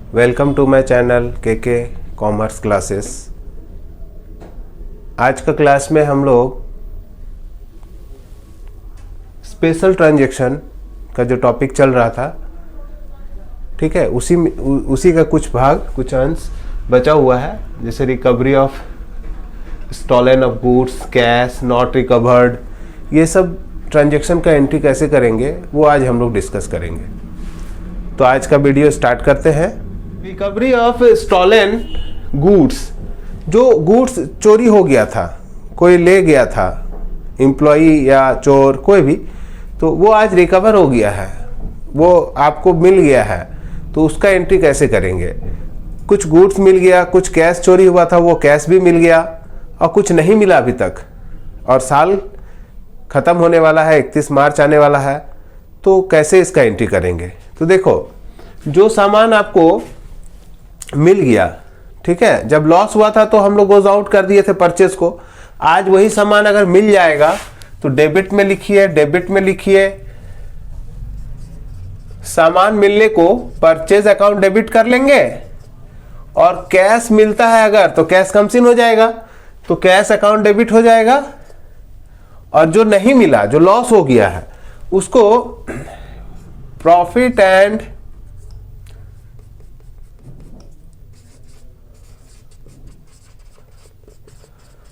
Welcome to my channel के commerce classes. आज का क्लास में हम लोग स्पेशल ट्रांजैक्शन का जो टॉपिक चल रहा था, ठीक है, उसी का कुछ भाग, कुछ अंश बचा हुआ है, जैसे recovery of stolen of goods, cash not recovered, ये सब ट्रांजैक्शन का एंट्री कैसे करेंगे वो आज हम लोग डिस्कस करेंगे। तो आज का वीडियो स्टार्ट करते हैं। रिकवरी ऑफ स्टॉलन गुड्स, जो गुड्स चोरी हो गया था, कोई ले गया था, एम्प्लॉई या चोर कोई भी, तो वो आज रिकवर हो गया है, वो आपको मिल गया है, तो उसका एंट्री कैसे करेंगे। कुछ गुड्स मिल गया, कुछ कैश चोरी हुआ था, वो कैश भी मिल गया, और कुछ नहीं मिला अभी तक, और साल ख़त्म होने वाला है, 31 मार्च आने वाला है, तो कैसे इसका एंट्री करेंगे। तो देखो, जो सामान आपको मिल गया, ठीक है, जब लॉस हुआ था तो हम लोग गोज आउट कर दिए थे परचेज को। आज वही सामान अगर मिल जाएगा तो डेबिट में लिखिए, डेबिट में लिखिए, सामान मिलने को परचेज अकाउंट डेबिट कर लेंगे, और कैश मिलता है अगर तो कैश कमसिन हो जाएगा, तो कैश अकाउंट डेबिट हो जाएगा, और जो नहीं मिला, जो लॉस हो गया है, उसको प्रॉफिट एंड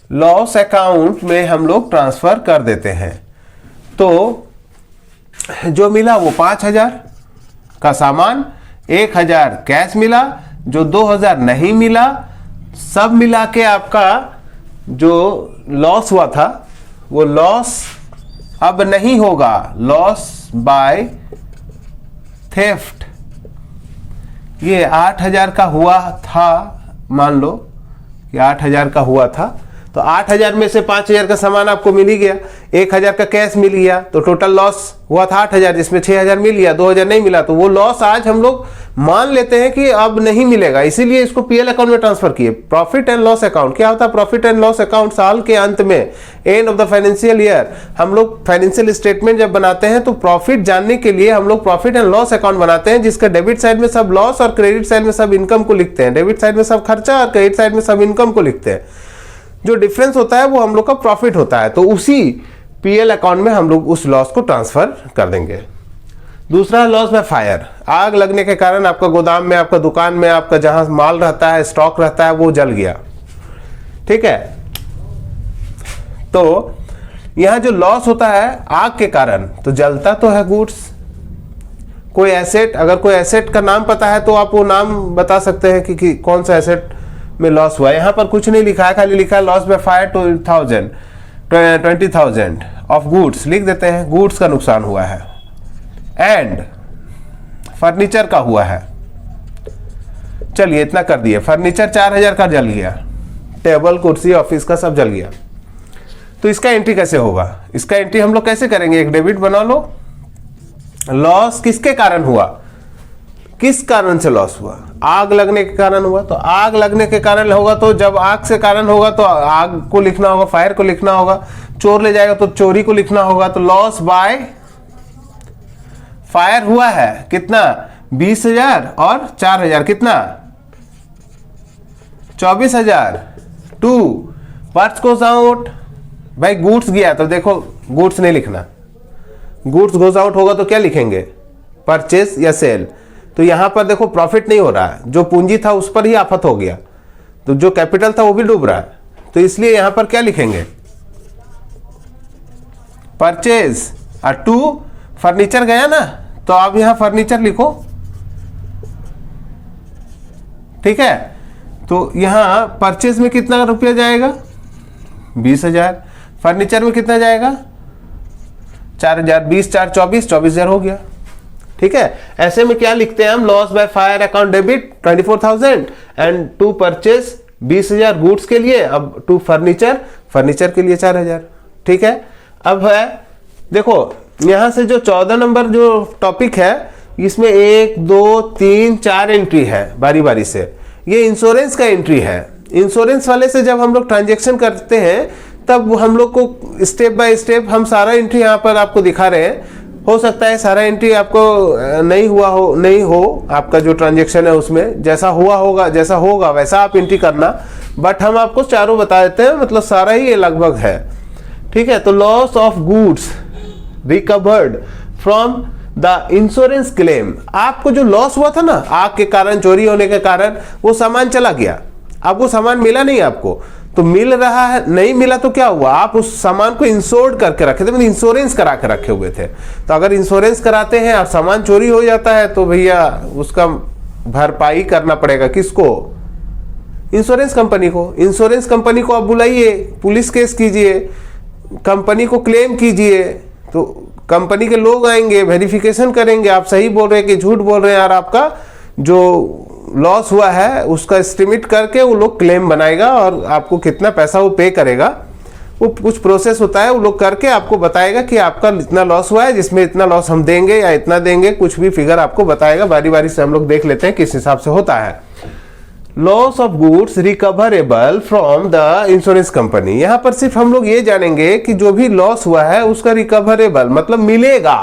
लॉस अकाउंट में हम लोग ट्रांसफर कर देते हैं। तो जो मिला वो 5,000 का सामान, 1,000 कैश मिला, जो 2,000 नहीं मिला, सब मिला के आपका जो लॉस हुआ था वो लॉस अब नहीं होगा, लॉस बाय थेफ्ट। ये 8,000 का हुआ था, मान लो कि 8,000 का हुआ था, तो 8,000 में से 5,000 का सामान आपको मिल ही गया, 1,000 का कैश मिल गया, तो टोटल लॉस हुआ था 8,000, जिसमें 6,000 मिल गया, 2,000 नहीं मिला, तो वो लॉस आज हम लोग मान लेते हैं कि अब नहीं मिलेगा, इसीलिए इसको पीएल अकाउंट में ट्रांसफर किए। प्रॉफिट एंड लॉस अकाउंट क्या होता है? प्रॉफिट एंड लॉस अकाउंट साल के अंत में, end of the financial year, हम लोग फाइनेंशियल स्टेटमेंट जब बनाते हैं तो प्रॉफिट जानने के लिए हम लोग प्रॉफिट एंड लॉस अकाउंट बनाते हैं, जिसका डेबिट साइड में सब लॉस और क्रेडिट साइड में सब इनकम को लिखते हैं। डेबिट साइड में सब खर्चा और क्रेडिट साइड में सब इनकम को लिखते हैं। जो डिफरेंस होता है वो हम लोग का प्रॉफिट होता है, तो उसी पीएल अकाउंट में हम लोग उस लॉस को ट्रांसफर कर देंगे। दूसरा लॉस बाय फायर, आग लगने के कारण आपका गोदाम में, आपका दुकान में, आपका जहां माल रहता है, स्टॉक रहता है, वो जल गया, ठीक है। तो यहां जो लॉस होता है आग के कारण, तो जलता तो है गुड्स। कोई एसेट, अगर कोई एसेट का नाम पता है तो आप वो नाम बता सकते हैं कि कौन सा एसेट में लॉस हुआ है। यहां पर कुछ नहीं लिखा है, खाली लिखा है loss by fire 20,000 of goods, लिख देते हैं, गुड्स का नुकसान हुआ है। एंड फर्नीचर का हुआ है, चलिए इतना कर दिए, फर्नीचर 4,000 का जल गया, टेबल कुर्सी ऑफिस का सब जल गया। तो इसका एंट्री कैसे होगा? इसका एंट्री हम लोग कैसे करेंगे? एक डेबिट बना लो, लॉस किसके कारण हुआ, किस कारण से लॉस हुआ? आग लगने के कारण हुआ, तो आग लगने के कारण होगा, तो जब आग से कारण होगा तो आग को लिखना होगा, फायर को लिखना होगा, चोर ले जाएगा तो चोरी को लिखना होगा, तो लॉस बाय फायर हुआ है कितना? 20,000 और 4,000 कितना? 24,000। टू पर्च गोज आउट, भाई गुड्स गया तो देखो गुड्स नहीं लिखना, गुड्स गोज आउट होगा तो क्या लिखेंगे? परचेज या सेल। तो यहां पर देखो प्रॉफिट नहीं हो रहा है, जो पूंजी था उस पर ही आफत हो गया, तो जो कैपिटल था वो भी डूब रहा है, तो इसलिए यहां पर क्या लिखेंगे? परचेज। और टू फर्नीचर गया ना, तो आप यहां फर्नीचर लिखो, ठीक है। तो यहां परचेज में कितना रुपया जाएगा? 20,000। फर्नीचर में कितना जाएगा? 4,000। 20 4 24, 24,000 हो गया, ठीक है। ऐसे में क्या लिखते हैं हम? Loss by fire account debit 24,000 and to purchase 20,000 goods के लिए, अब टू फर्नीचर के लिए 4,000, ठीक है। अब है देखो, यहां से जो 14 नंबर जो टॉपिक है, इसमें 1 2 3 4 एंट्री है बारी बारी से। ये इंश्योरेंस का एंट्री है। इंश्योरेंस वाले से जब हम लोग ट्रांजेक्शन करते हैं तब हम लोग को स्टेप बाय स्टेप हम सारा एंट्री यहाँ पर आपको दिखा रहे हैं। हो सकता है सारा एंट्री आपको नहीं हो आपका जो ट्रांजेक्शन है उसमें जैसा होगा वैसा आप एंट्री करना, बट हम आपको चारों बता देते हैं, मतलब सारा ही ये लगभग है। ठीक है, तो loss of goods recovered from the insurance claim, आपको जो लॉस हुआ था ना आग के कारण, चोरी होने के कारण, वो सामान चला गया, आपको सामान मिला नहीं, आपको तो मिल रहा है, नहीं मिला तो क्या हुआ, आप उस सामान को इंश्योर्ड करके रखे थे, मतलब इंश्योरेंस करा के रखे हुए थे। तो अगर इंश्योरेंस कराते हैं और सामान चोरी हो जाता है तो भैया उसका भरपाई करना पड़ेगा किसको, इंश्योरेंस कंपनी को। इंश्योरेंस कंपनी को आप बुलाइए, पुलिस केस कीजिए, कंपनी को क्लेम कीजिए, तो कंपनी के लोग आएंगे, वेरिफिकेशन करेंगे आप सही बोल रहे हैं कि झूठ बोल रहे हैं, और आपका जो लॉस हुआ है उसका एस्टिमेट करके वो लोग क्लेम बनाएगा और आपको कितना पैसा वो पे करेगा, वो कुछ प्रोसेस होता है, वो लोग करके आपको बताएगा कि आपका इतना लॉस हुआ है, जिसमें इतना लॉस हम देंगे या इतना देंगे, कुछ भी फिगर आपको बताएगा। बारी बारी से हम लोग देख लेते हैं किस हिसाब से होता है। Loss of goods recoverable from the insurance company, यहां पर सिर्फ हम लोग ये जानेंगे कि जो भी लॉस हुआ है उसका रिकवरेबल मतलब मिलेगा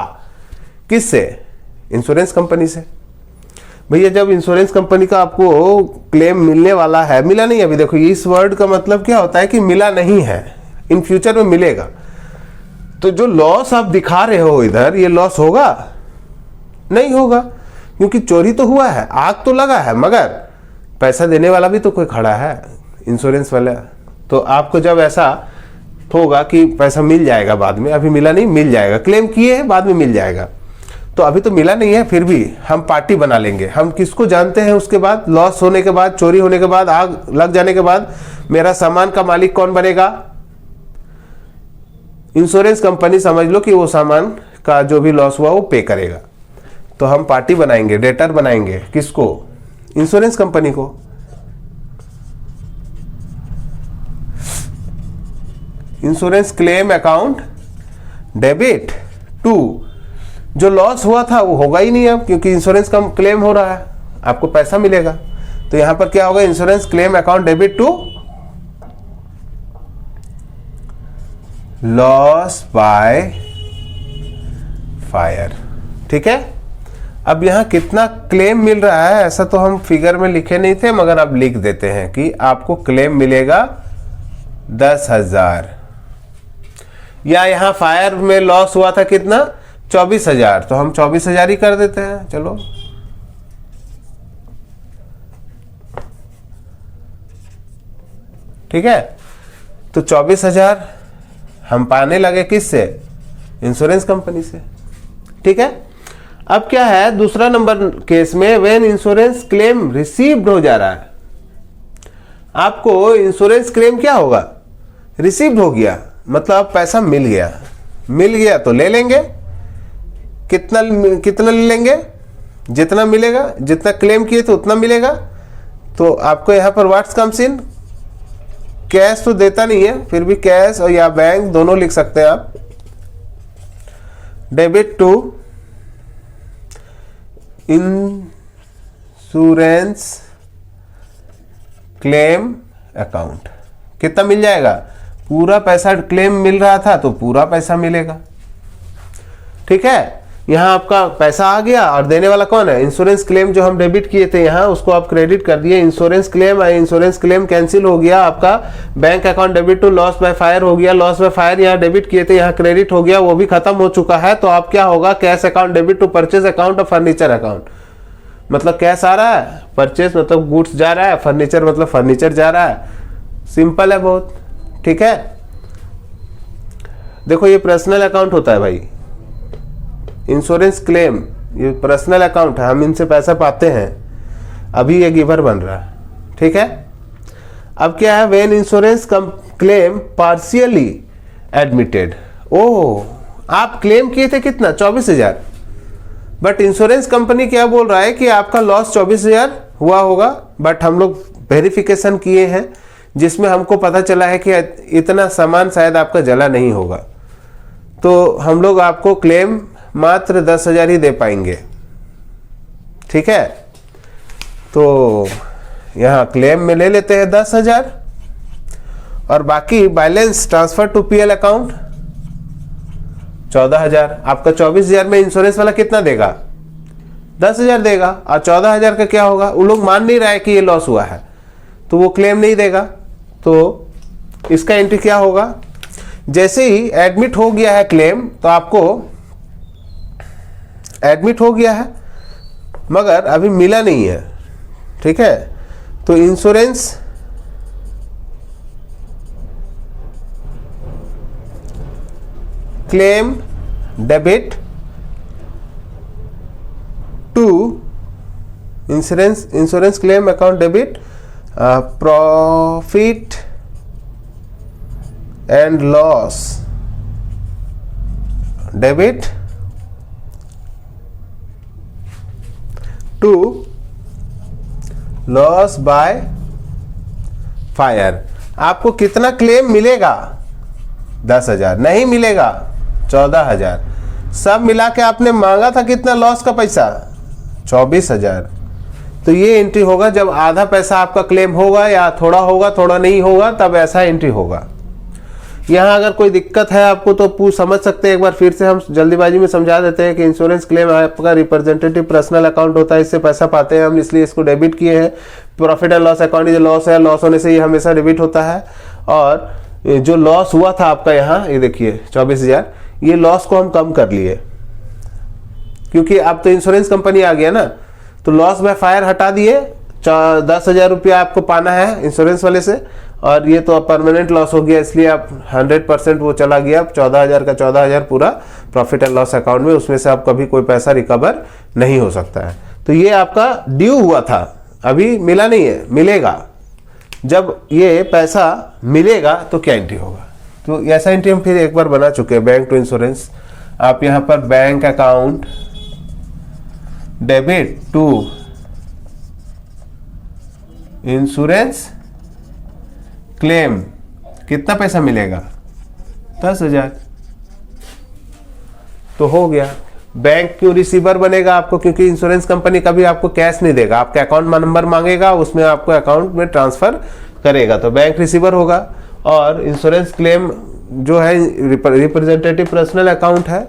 किससे, इंश्योरेंस कंपनी से। भैया जब इंश्योरेंस कंपनी का आपको क्लेम मिलने वाला है, मिला नहीं अभी, देखो इस वर्ड का मतलब क्या होता है कि मिला नहीं है, इन फ्यूचर में मिलेगा। तो जो लॉस आप दिखा रहे हो इधर, ये लॉस होगा नहीं होगा, क्योंकि चोरी तो हुआ है, आग तो लगा है, मगर पैसा देने वाला भी तो कोई खड़ा है, इंश्योरेंस वाला। तो आपको जब ऐसा होगा कि पैसा मिल जाएगा बाद में, अभी मिला नहीं, मिल जाएगा, क्लेम किए हैं बाद में मिल जाएगा, तो अभी तो मिला नहीं है, फिर भी हम पार्टी बना लेंगे। हम किसको जानते हैं उसके बाद, लॉस होने के बाद, चोरी होने के बाद, आग लग जाने के बाद मेरा सामान का मालिक कौन बनेगा, इंश्योरेंस कंपनी। समझ लो कि वो सामान का जो भी लॉस हुआ वो पे करेगा। तो हम पार्टी बनाएंगे, डेटर बनाएंगे, किसको, इंश्योरेंस कंपनी को। Insurance claim account debit to, जो लॉस हुआ था वो होगा ही नहीं अब, क्योंकि इंश्योरेंस का क्लेम हो रहा है, आपको पैसा मिलेगा। तो यहां पर क्या होगा, insurance claim account debit to loss by fire. ठीक है, अब यहां कितना क्लेम मिल रहा है ऐसा तो हम फिगर में लिखे नहीं थे, मगर अब लिख देते हैं कि आपको क्लेम मिलेगा 10,000, या यहां फायर में लॉस हुआ था कितना, 24,000, तो हम 24,000 ही कर देते हैं। चलो ठीक है, तो 24,000 हम पाने लगे किससे, इंश्योरेंस कंपनी से। ठीक है, अब क्या है दूसरा नंबर केस में, व्हेन इंश्योरेंस क्लेम रिसीव्ड हो जा रहा है, आपको इंश्योरेंस क्लेम क्या होगा, रिसीव्ड हो गया, मतलब पैसा मिल गया तो ले लेंगे, कितना ले लेंगे, जितना मिलेगा, जितना क्लेम किए थे उतना मिलेगा। तो आपको यहां पर व्हाट्स कम्स इन, कैश तो देता नहीं है, फिर भी कैश और या बैंक दोनों लिख सकते हैं आप, debit to insurance claim account. कितना मिल जाएगा, पूरा पैसा क्लेम मिल रहा था तो पूरा पैसा मिलेगा। ठीक है, यहां आपका पैसा आ गया और देने वाला कौन है, इंश्योरेंस क्लेम जो हम डेबिट किए थे यहां, उसको आप क्रेडिट कर दिए, इंश्योरेंस क्लेम कैंसिल हो गया, आपका bank account debit to loss by fire हो गया, लॉस बाय फायर यहाँ डेबिट किए थे यहाँ क्रेडिट हो गया, वो भी खत्म हो चुका है। तो आप क्या होगा, cash account debit to purchase account और फर्नीचर अकाउंट, मतलब कैश आ रहा है, परचेज मतलब गुड्स जा रहा है, फर्नीचर मतलब फर्नीचर जा रहा है, सिंपल है बहुत। ठीक है, देखो ये पर्सनल अकाउंट होता है भाई, इंश्योरेंस क्लेम ये पर्सनल अकाउंट है, हम इनसे पैसा पाते हैं, अभी ये गिवर बन रहा है। ठीक है, अब क्या है, when insurance claim partially admitted, oh आप क्लेम किए थे कितना, 24,000, बट इंश्योरेंस कंपनी क्या बोल रहा है कि आपका लॉस 24,000 हुआ होगा, बट हम लोग वेरिफिकेशन किए हैं जिसमें हमको पता चला है कि इतना सामान शायद आपका जला नहीं होगा, तो हम लोग आपको क्लेम मात्र 10,000 ही दे पाएंगे। ठीक है, तो यहां क्लेम में ले लेते हैं 10,000 और बाकी balance transfer to PL account 14,000। आपका 24,000 में इंश्योरेंस वाला कितना देगा? 10,000 देगा। और 14,000 का क्या होगा? वो लोग मान नहीं रहा है कि ये लॉस हुआ है, तो वो क्लेम नहीं देगा। तो इसका एंट्री क्या होगा? जैसे ही एडमिट हो गया है क्लेम, तो आपको एडमिट हो गया है मगर अभी मिला नहीं है, ठीक है, तो insurance claim debit to insurance claim account debit profit and loss debit to loss by fire. आपको कितना क्लेम मिलेगा? 10,000 नहीं मिलेगा, 14,000। सब मिला के आपने मांगा था कितना लॉस का पैसा? 24,000। तो ये एंट्री होगा जब आधा पैसा आपका क्लेम होगा या थोड़ा होगा, थोड़ा नहीं होगा, तब ऐसा एंट्री होगा। यहाँ अगर कोई दिक्कत है आपको तो समझ सकते हैं। एक बार फिर से हम जल्दीबाजी में समझा देते हैं कि इंश्योरेंस क्लेम आपका रिप्रेजेंटेटिव पर्सनल अकाउंट होता है, इससे पैसा पाते हैं हम, इसलिए इसको डेबिट किए हैं। प्रॉफिट एंड लॉस अकाउंट, ये लॉस है, लॉस होने से ये हमेशा डेबिट होता है। और जो लॉस हुआ था आपका यहाँ, ये देखिए 24,000, ये लॉस को हम कम कर लिए क्योंकि अब तो इंश्योरेंस कंपनी आ गया ना, तो लॉस बाय फायर हटा दिए। 10,000 रुपया आपको पाना है इंश्योरेंस वाले से, और ये तो अब परमानेंट लॉस हो गया, इसलिए आप 100% वो चला गया। अब 14,000 का 14,000 पूरा प्रॉफिट एंड लॉस अकाउंट में, उसमें से आप कभी कोई पैसा रिकवर नहीं हो सकता है। तो ये आपका ड्यू हुआ था, अभी मिला नहीं है, मिलेगा। जब ये पैसा मिलेगा तो क्या एंट्री होगा? तो ऐसा एंट्री हम फिर एक बार बना चुके हैं, बैंक टू इंश्योरेंस। आप यहाँ पर bank account debit to insurance claim, कितना पैसा मिलेगा? 10,000। तो हो गया। बैंक क्यों रिसीवर बनेगा आपको? क्योंकि इंश्योरेंस कंपनी कभी आपको कैश नहीं देगा, आपका अकाउंट नंबर मांगेगा, उसमें आपको अकाउंट में ट्रांसफर करेगा, तो बैंक रिसीवर होगा। और इंश्योरेंस क्लेम जो है रिप्रेजेंटेटिव पर्सनल अकाउंट है,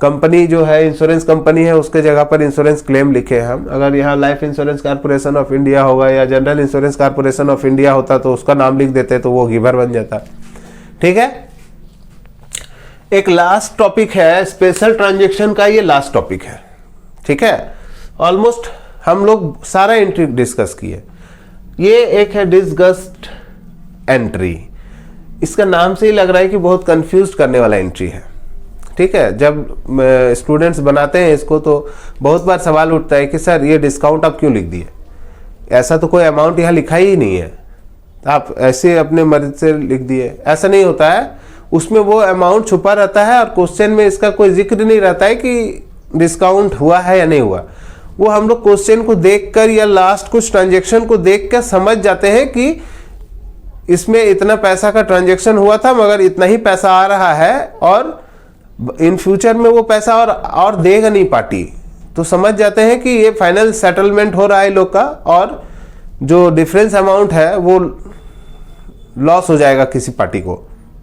कंपनी जो है इंश्योरेंस कंपनी है, उसके जगह पर इंश्योरेंस क्लेम लिखे हैं हम। अगर यहाँ life insurance corporation of India होगा या general insurance corporation of India होता तो उसका नाम लिख देते तो वो गिवर बन जाता। ठीक है। एक लास्ट टॉपिक है स्पेशल ट्रांजैक्शन का, ये लास्ट टॉपिक है। ठीक है, ऑलमोस्ट हम लोग सारा एंट्री डिस्कस किए। ये एक है डिस्गस्ट एंट्री, इसका नाम से ही लग रहा है कि बहुत कंफ्यूज करने वाला एंट्री है। ठीक है, जब स्टूडेंट्स बनाते हैं इसको तो बहुत बार सवाल उठता है कि सर ये डिस्काउंट आप क्यों लिख दिए, ऐसा तो कोई अमाउंट यहाँ लिखा ही नहीं है, आप ऐसे अपने मर्जी से लिख दिए। ऐसा नहीं होता है, उसमें वो अमाउंट छुपा रहता है और क्वेश्चन में इसका कोई जिक्र नहीं रहता है कि डिस्काउंट हुआ है या नहीं हुआ। वो हम लोग क्वेश्चन को देखकर या लास्ट कुछ ट्रांजेक्शन को देखकर समझ जाते हैं कि इसमें इतना पैसा का ट्रांजेक्शन हुआ था मगर इतना ही पैसा आ रहा है और इन फ्यूचर में वो पैसा और देगा नहीं पार्टी, तो समझ जाते हैं कि ये फाइनल सेटलमेंट हो रहा है लोग का और जो डिफरेंस अमाउंट है वो लॉस हो जाएगा किसी पार्टी को,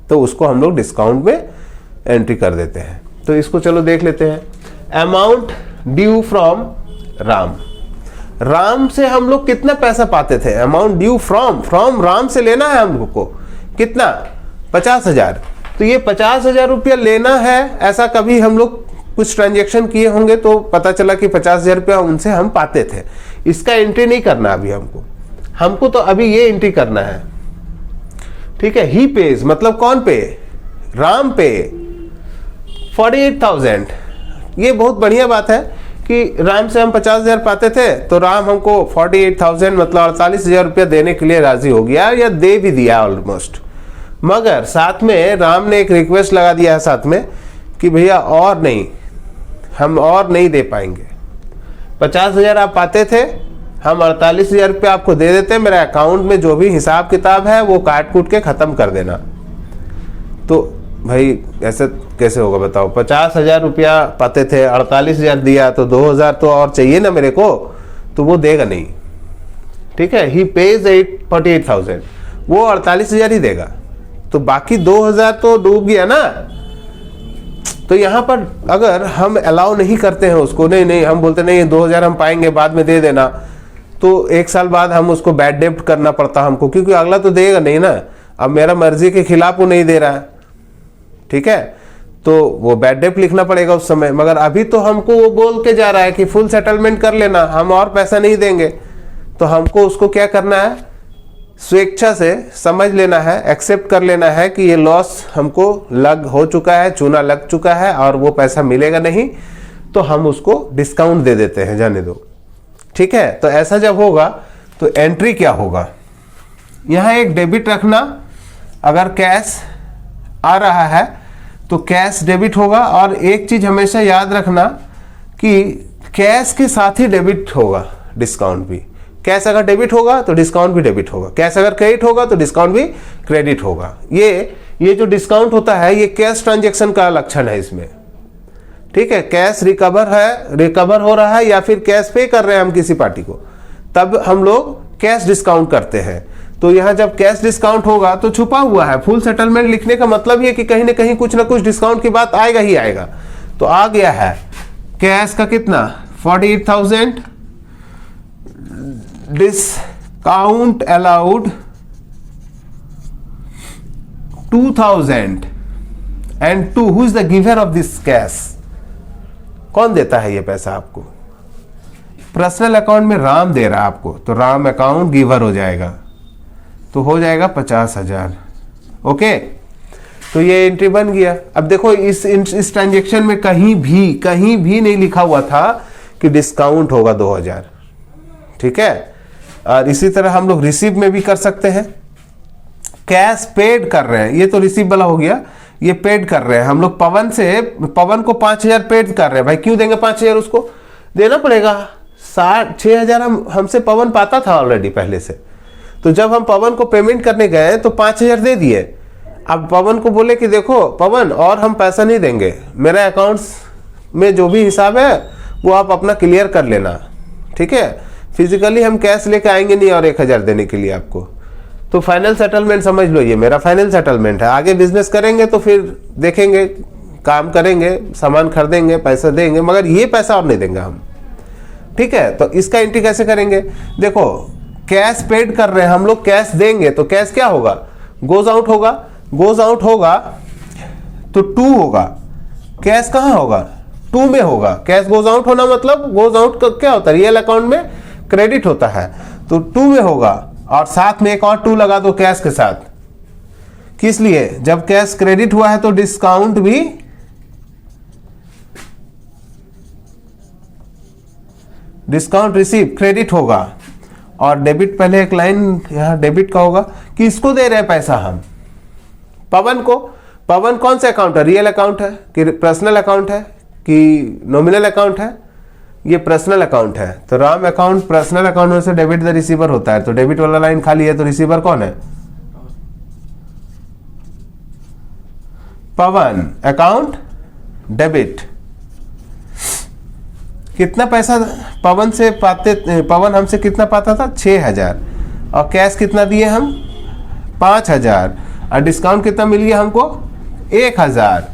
तो उसको हम लोग डिस्काउंट में एंट्री कर देते हैं। तो इसको चलो देख लेते हैं। Amount due from Ram, Ram से हम लोग कितना पैसा पाते थे? अमाउंट ड्यू फ्रॉम राम से लेना है हम लोग को कितना? 50,000। तो ये 50,000 रुपया लेना है, ऐसा कभी हम लोग कुछ ट्रांजेक्शन किए होंगे तो पता चला कि 50,000 रुपया उनसे हम पाते थे। इसका एंट्री नहीं करना अभी हमको तो अभी ये एंट्री करना है। ठीक है, ही पेज मतलब कौन पे? राम पे 48,000। ये बहुत बढ़िया बात है कि राम से हम 50,000 पाते थे तो राम हमको 48,000 मतलब 48,000 रुपया देने के लिए राजी हो गया या दे भी दिया ऑलमोस्ट। मगर साथ में राम ने एक रिक्वेस्ट लगा दिया है साथ में कि भैया और नहीं, हम और नहीं दे पाएंगे। 50,000 आप पाते थे, हम 48,000 रुपये आपको दे देते, मेरे अकाउंट में जो भी हिसाब किताब है वो काट कूट के ख़त्म कर देना। तो भाई ऐसे कैसे होगा बताओ? 50,000 रुपया पाते थे, 48,000 दिया तो 2,000 तो और चाहिए ना मेरे को, तो वो देगा नहीं। ठीक है, ही पेज 48,000, वो 48,000 ही देगा, तो बाकी 2,000 तो डूब गया ना। तो यहाँ पर अगर हम अलाउ नहीं करते हैं उसको, नहीं हम बोलते नहीं 2000 हम पाएंगे बाद में दे देना, तो 1 साल बाद हम उसको बैड डेब्ट करना पड़ता हमको, क्योंकि अगला तो देगा नहीं ना, अब मेरा मर्जी के खिलाफ वो नहीं दे रहा है, ठीक है, तो वो बैड डेब्ट लिखना पड़ेगा उस समय। मगर अभी तो हमको वो बोल के जा रहा है कि फुल सेटलमेंट कर लेना, हम और पैसा नहीं देंगे, तो हमको उसको क्या करना है, स्वेच्छा से समझ लेना है, एक्सेप्ट कर लेना है कि ये लॉस हमको हो चुका है, चूना लग चुका है और वो पैसा मिलेगा नहीं, तो हम उसको डिस्काउंट दे देते हैं, जाने दो, ठीक है। तो ऐसा जब होगा तो एंट्री क्या होगा, यहाँ एक डेबिट रखना, अगर कैश आ रहा है तो कैश डेबिट होगा, और एक चीज हमेशा याद रखना कि कैश के साथ ही डेबिट होगा डिस्काउंट भी। कैश अगर डेबिट होगा तो डिस्काउंट भी डेबिट होगा, कैश अगर क्रेडिट होगा तो डिस्काउंट भी क्रेडिट होगा। ये जो डिस्काउंट होता है ये कैश ट्रांजैक्शन का लक्षण है इसमें, ठीक है। कैश रिकवर हो रहा है या फिर कैश पे कर रहे हैं हम किसी पार्टी को, तब हम लोग कैश डिस्काउंट करते हैं। तो यहाँ जब कैश डिस्काउंट होगा तो छुपा हुआ है, फुल सेटलमेंट लिखने का मतलब ये कि कहीं ना कहीं कुछ ना कुछ डिस्काउंट की बात आएगा ही आएगा। तो आ गया है कैश का कितना 48,000, discount allowed 2,000 and 2 who is the giver of this cash, कौन देता है ये पैसा आपको, पर्सनल अकाउंट में राम दे रहा है आपको, तो राम अकाउंट गिवर हो जाएगा, तो हो जाएगा 50,000, ओके। तो ये एंट्री बन गया। अब देखो इस ट्रांजेक्शन में कहीं भी नहीं लिखा हुआ था कि डिस्काउंट होगा 2000, ठीक है। और इसी तरह हम लोग रिसीव में भी कर सकते हैं, कैश पेड कर रहे हैं, ये तो रिसीव वाला हो गया, ये पेड कर रहे हैं हम लोग पवन को 5000 पेड कर रहे हैं। भाई क्यों देंगे 5000, उसको देना पड़ेगा, 6,000 हमसे पवन पाता था ऑलरेडी पहले से, तो जब हम पवन को पेमेंट करने गए तो 5000 दे दिए। अब पवन को बोले कि देखो पवन और हम पैसा नहीं देंगे, मेरा अकाउंट्स में जो भी हिसाब है वो आप अपना क्लियर कर लेना, ठीक है, फिजिकली हम कैश लेके आएंगे नहीं और 1000 देने के लिए आपको। तो फाइनल सेटलमेंट समझ लो, ये मेरा फाइनल सेटलमेंट है। आगे बिजनेस करेंगे तो फिर देखेंगे, काम करेंगे, सामान खरीदेंगे, पैसा देंगे, मगर ये पैसा और नहीं देंगे हम, ठीक है। तो इसका एंट्री कैसे करेंगे, देखो कैश पेड कर रहे हैं हम लोग, कैश देंगे तो कैश क्या होगा, गोज आउट होगा तो 2 होगा, कैश कहाँ होगा 2 में होगा। कैश गोज आउट होना मतलब गोज आउट का क्या होता है, रियल अकाउंट में क्रेडिट होता है, तो 2 में होगा, और साथ में एक और 2 लगा दो कैश के साथ, किस लिए, जब कैश क्रेडिट हुआ है तो डिस्काउंट भी रिसीव क्रेडिट होगा, और डेबिट पहले एक लाइन यहां डेबिट का होगा कि इसको दे रहे हैं पैसा हम पवन को। पवन कौन सा अकाउंट है, रियल अकाउंट है कि पर्सनल अकाउंट है कि नॉमिनल अकाउंट है, ये पर्सनल अकाउंट है। तो राम अकाउंट पर्सनल अकाउंट में से डेबिट द रिसीवर होता है, तो डेबिट वाला लाइन खाली है, तो रिसीवर कौन है, पवन, अकाउंट डेबिट। कितना पैसा पवन हमसे कितना पाता था 6,000, और कैश कितना दिए हम 5,000, और डिस्काउंट कितना मिल गया हमको 1,000।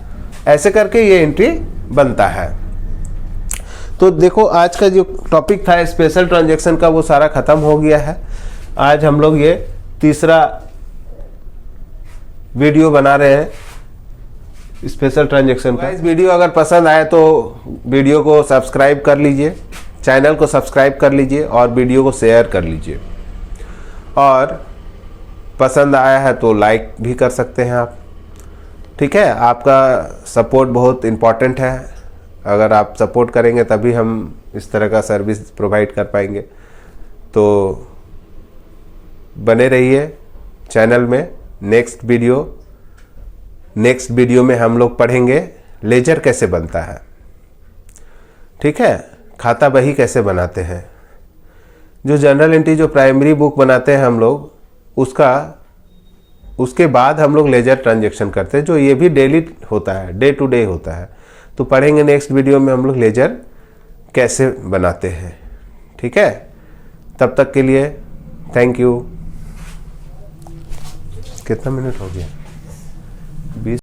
ऐसे करके ये एंट्री बनता है। तो देखो आज का जो टॉपिक था स्पेशल ट्रांजैक्शन का वो सारा खत्म हो गया है। आज हम लोग ये तीसरा वीडियो बना रहे हैं स्पेशल ट्रांजैक्शन का। इस वीडियो अगर पसंद आए तो वीडियो को सब्सक्राइब कर लीजिए, चैनल को सब्सक्राइब कर लीजिए और वीडियो को शेयर कर लीजिए, और पसंद आया है तो लाइक भी कर सकते हैं आप, ठीक है। आपका सपोर्ट बहुत इम्पॉर्टेंट है, अगर आप सपोर्ट करेंगे तभी हम इस तरह का सर्विस प्रोवाइड कर पाएंगे। तो बने रहिए चैनल में। नेक्स्ट वीडियो में हम लोग पढ़ेंगे लेजर कैसे बनता है, ठीक है, खाता बही कैसे बनाते हैं। जो जनरल एंट्री जो प्राइमरी बुक बनाते हैं हम लोग, उसके बाद हम लोग लेजर ट्रांजैक्शन करते हैं, जो ये भी डेली होता है, डे टू डे होता है। तो पढ़ेंगे नेक्स्ट वीडियो में हम लोग लेजर कैसे बनाते हैं, ठीक है। तब तक के लिए थैंक यू। कितना मिनट हो गया? 20।